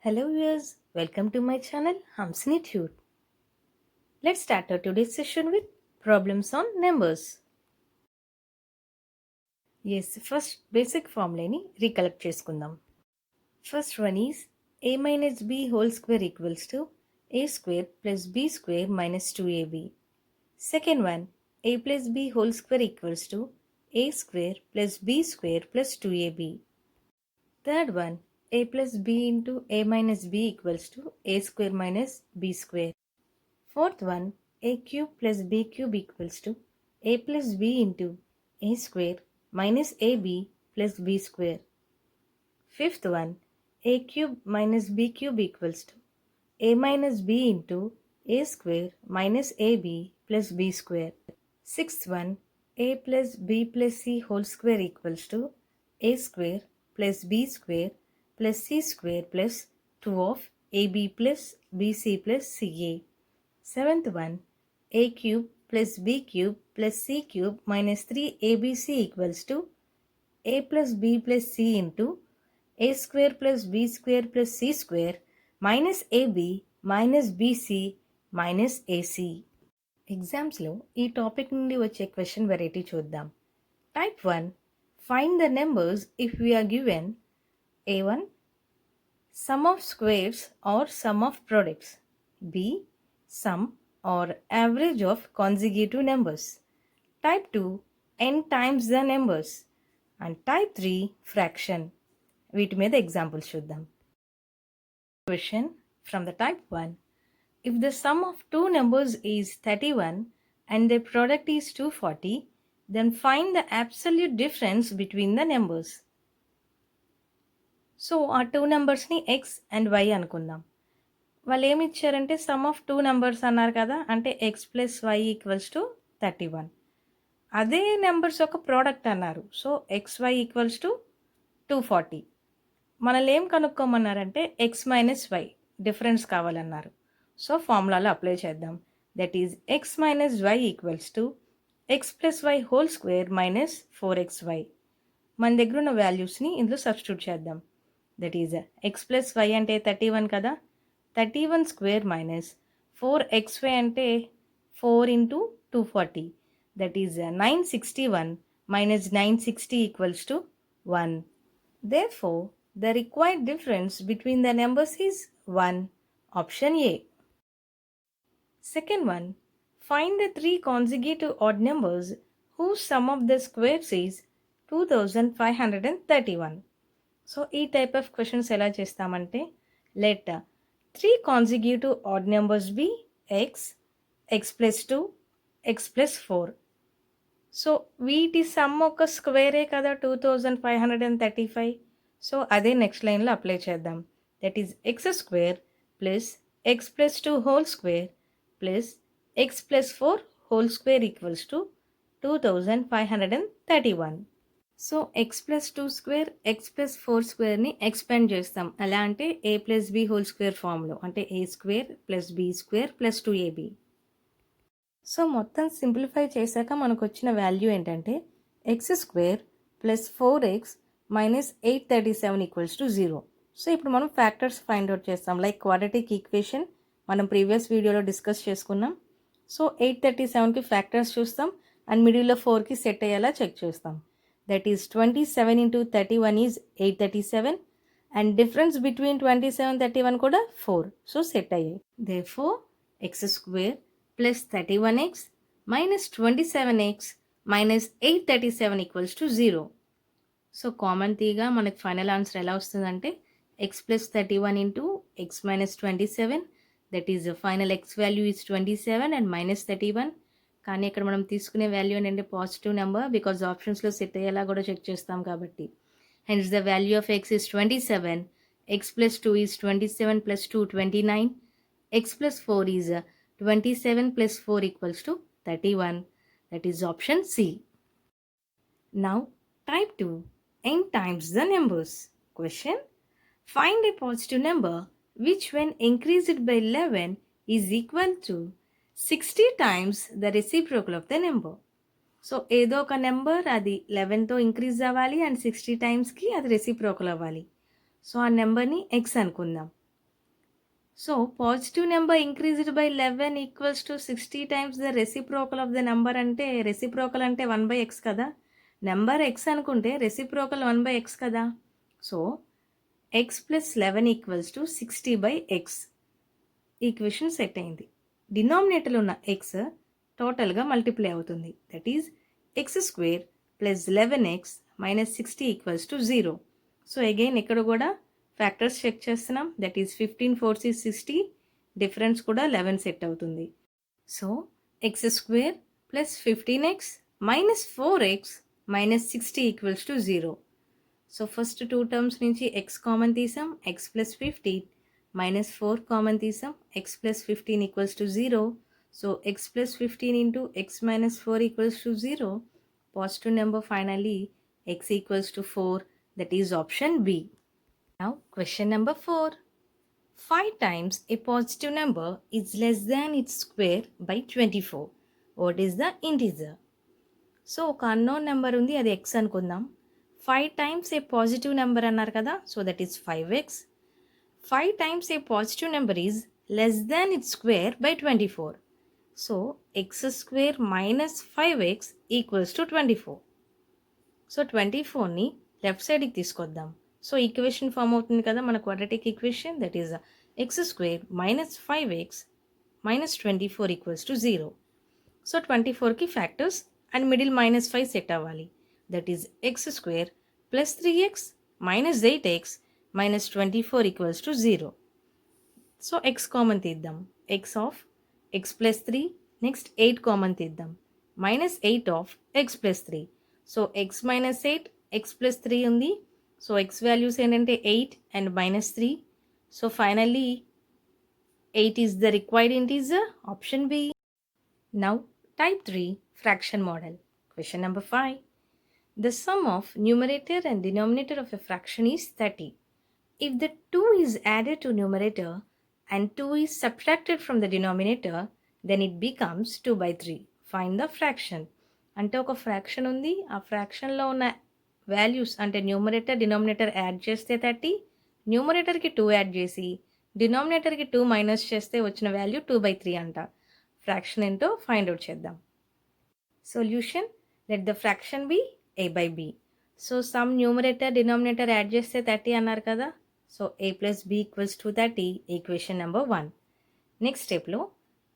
Hello viewers, welcome to my channel Hamsini Tude. Let's start our today's session with problems on numbers. Yes, first basic formula recollect chesukundam. First one is a minus b whole square equals to a square plus b square minus 2ab. Second one, a plus b whole square equals to a square plus b square plus 2ab. Third one, a plus b into a minus b equals to a square minus b square. Fourth one, a cube plus b cube equals to a plus b into a square minus ab plus b square. Fifth one, a cube minus b cube equals to a minus b into a square minus ab plus b square. Sixth one, a plus b plus c whole square equals to a square plus b square plus c square plus 2 of ab plus bc plus ca. Seventh one, a cube plus b cube plus c cube minus 3abc equals to a plus b plus c into a square plus b square plus c square minus ab minus bc minus ac. ఎగ్జామ్స్లో ఈ topic నుండి వచ్చే question variety చూద్దాం. Type 1, find the numbers if we are given a1 sum of squares or sum of products, b sum or average of consecutive numbers, type 2 n times the numbers, and type 3 fraction. వీటి మీద examples చూద్దాం. Question from the type 1. If the sum of two numbers is 31 and their product is 240, then find the absolute difference between the numbers. So ఆ two నెంబర్స్ని X and why అనుకుందాం. వాళ్ళు ఏమి ఇచ్చారంటే some of two numbers అన్నారు కదా, అంటే x plus y equals to 31. అదే numbers ఒక ప్రోడక్ట్ అన్నారు, so x y equals to 240. మనల్ని ఏం కనుక్కోమన్నారంటే ఎక్స్ మైనస్ వై డిఫరెన్స్ కావాలన్నారు. సో ఫార్ములాలో అప్లై చేద్దాం. That is x minus y equals to x plus y whole square minus 4xy. మన దగ్గర ఉన్న వాల్యూస్ని ఇందులో సబ్స్టిట్యూట్ చేద్దాం. That is x plus y అంటే 31 కదా, 31 స్క్వేర్ మైనస్ 4xy అంటే 4 into 240. That is 961 minus 960 equals to 1. Therefore, the required difference between the numbers is 1. Option A. Second one, find the three consecutive odd numbers whose sum of the squares is 2531. So, ఈ type of questions ఎలా చేస్తామంటే, let three consecutive odd numbers be x, x plus 2, x plus 4. So వీటి some ఒక స్క్వేరే కదా 2535. So అదే next లైన్లో apply చేద్దాం. That is x square plus x plus 2 whole square plus x plus 4 whole square equals to 2531. So x plus 2 square x plus 4 స్క్వేర్ని expand చేస్తాం. ఎలా అంటే a plus b whole square ఫామ్లో, అంటే a square plus b square plus 2ab. So మొత్తం simplify చేశాక మనకు వచ్చిన వాల్యూ ఏంటంటే x square plus 4x minus 837 equals to 0. So ఇప్పుడు మనం ఫ్యాక్టర్స్ ఫైండ్ అవుట్ చేస్తాం. లైక్ క్వాడ్రాటిక్ ఈక్వేషన్ మనం ప్రీవియస్ వీడియోలో డిస్కస్ చేసుకున్నాం. సో 837కి ఫ్యాక్టర్స్ చూస్తాం అండ్ మిడిల్లో 4కి సెట్ అయ్యేలా చెక్ చేస్తాం. That is 27 into 31 is 837 and difference between 27 31 కూడా 4. సో సెట్ అయ్యాయి. Therefore x square plus 31x minus 27x minus 837 equals to 0. So common తీగా మనకి ఫైనల్ ఆన్సర్ ఎలా వస్తుందంటే x plus 31 into x minus 27, that is final X value is 27 and minus 31. కానీ ఇక్కడ మనం తీసుకునే వాల్యూ ఏంటంటే పాజిటివ్ నెంబర్, బికాజ్ ఆప్షన్స్లో సెట్ అయ్యేలా కూడా చెక్ చేస్తాం కాబట్టి. Hence the value of X is 27, X plus 2 is 27 plus 2 29, X plus 4 is 27 plus 4 equals to 31. That is option C. Now type 2 n times the numbers. Question, find a positive number which when increased by 11 is equal to 60 times the reciprocal of the number. So ఏదో ఒక number అది 11తో increase అవ్వాలి and 60 టైమ్స్కి అది reciprocal అవ్వాలి. So ఆ నెంబర్ని X అనుకుందాం. So positive number increased by 11 equals to 60 times the reciprocal of the number అంటే reciprocal అంటే 1 by x కదా. నెంబర్ x అనుకుంటే reciprocal 1 by x కదా. So x plus 11 equals to 60 by x. Equation set అయింది. డినామినేటర్లో ఉన్న x టోటల్గా multiply అవుతుంది. That is x square plus 11x minus 60 equals to 0. So again ఇక్కడ కూడా ఫ్యాక్టర్స్ చెక్ చేస్తున్నాం. దట్ ఈజ్ 15 4 6 60, డిఫరెన్స్ కూడా 11 సెట్ అవుతుంది. So X square plus 15x minus 4x minus 60 equals to 0. So first two terms నుంచి x common తీసాం. x plus 15 minus 4 common తీసాం. x plus 15 equals to 0. So x plus 15 into x minus 4 equals to 0. Positive number finally x equals to 4. That is option B. Now question number 4. 5 times a positive number is less than its square by 24. What is the integer? So ఒక unknown number ఉంది, అది x అనుకుందాం. 5 times a positive number అన్నారు కదా. So that is 5x. 5 times a positive number is less than its square by 24. So x square minus 5x equals to 24. So 24ని left సైడ్కి తీసుకొద్దాం. So equation form అవుతుంది కదా మన quadratic equation. That is x square minus 5x minus 24 equals to 0. So 24కి factors and middle minus 5 set అవ్వాలి. That is x square plus 3x minus 8x minus 24 equals to 0. So x common తీద్దాం. x of x plus 3, next 8 common తీద్దాం. minus 8 of x plus 3. So x minus 8, x plus 3 ఉంది. So x values ఏంటంటే 8 and minus 3. So finally 8 is the required integer, option B. Now type 3 fraction model. Question number 5. The sum of numerator and denominator of a fraction is 30. If the 2 is added to numerator and 2 is subtracted from the denominator, then it becomes 2 by 3. Find the fraction. అంటే ఒక fraction ఉంది, ఆ ఫ్రాక్షన్లో ఉన్న values అంటే numerator denominator add చేస్తే 30, న్యూమరేటర్కి 2 add చేసి డినామినేటర్కి 2 minus చేస్తే వచ్చిన వాల్యూ 2 by 3 అంట. ఫ్రాక్షన్ ఏంటో ఫైండ్ అవుట్ చేద్దాం. Solution, let the fraction be a by b. So sum numerator denominator add చేస్తే 30 అన్నారు కదా. So a plus b equals to 30, equation number 1. Next step లో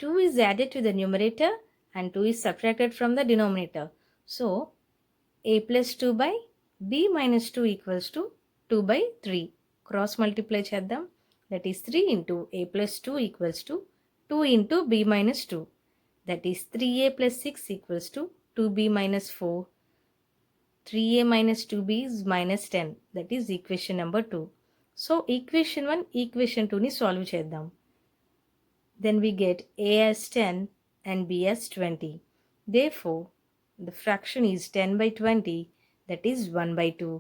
2 is added to the numerator and 2 is subtracted from the denominator. So a plus 2 by b minus 2 equals to 2 by 3. Cross multiply చేద్దాం. That is 3 into a plus 2 equals to 2 into b minus 2. That is 3a plus 6 equals to 2b minus 4. 3a minus 2b is minus 10. That is equation number 2. So equation 1, equation 2 ni solve చేద్దాం. Then we get a as 10 and b as 20. Therefore, the fraction is 10 by 20. That is 1 by 2.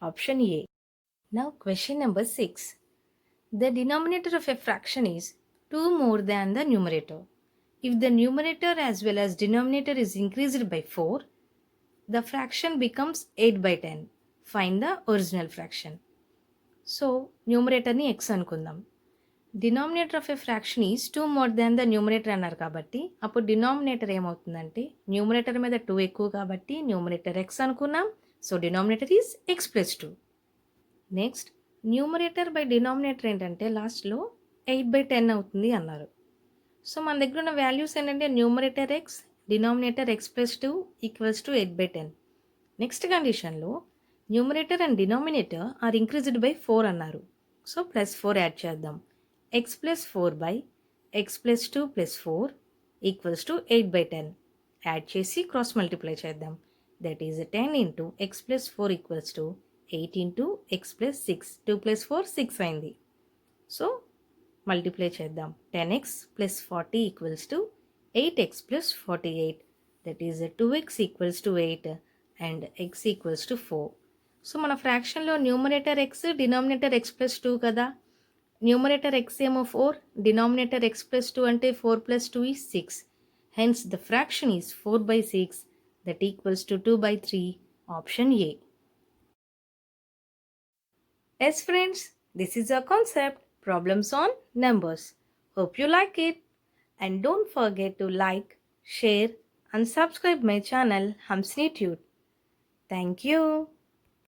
Option A. Now question number 6. The denominator of a fraction is 2 more than the numerator. If the numerator as well as denominator is increased by 4, the fraction becomes 8 by 10. Find the original fraction. So న్యూమరేటర్ని x అనుకుందాం. Denominator of a fraction is 2 more than the numerator అన్నారు కాబట్టి అప్పుడు denominator ఏమవుతుందంటే numerator మీద 2 ఎక్కువ కాబట్టి numerator X అనుకున్నాం. So denominator is x plus 2. Next numerator by denominator ఏంటంటే లాస్ట్లో 8 by 10 అవుతుంది అన్నారు. సో మన దగ్గర ఉన్న వాల్యూస్ ఏంటంటే numerator x, denominator x plus 2 equals to 8 by 10. Next కండిషన్లో numerator and denominator are increased by 4 అన్నారు. సో ప్లస్ 4 యాడ్ చేద్దాం. X plus 4 by x plus 2 plus 4 equals to 8 by 10. Add చేసి క్రాస్ మల్టిప్లై చేద్దాం. That is 10 into x plus 4 equals to 8 into x plus 6. 2 plus 4 6 అయింది. So multiply చేద్దాం. 10x plus 40 equals to 8x plus 48. That is 2x equals to 8 and x equals to 4. So మన ఫ్రాక్షన్లో numerator x, denominator x plus 2 కదా. Numerator X ఏమో 4, denominator x plus 2 అంటే 4 plus 2 is 6. Hence the fraction is 4 by 6, that equals to 2 by 3, option A. Yes friends, this is our concept. problems on numbers. Hope you like it. And don't forget to like, share and subscribe my channel Hamsni Tute. Thank you.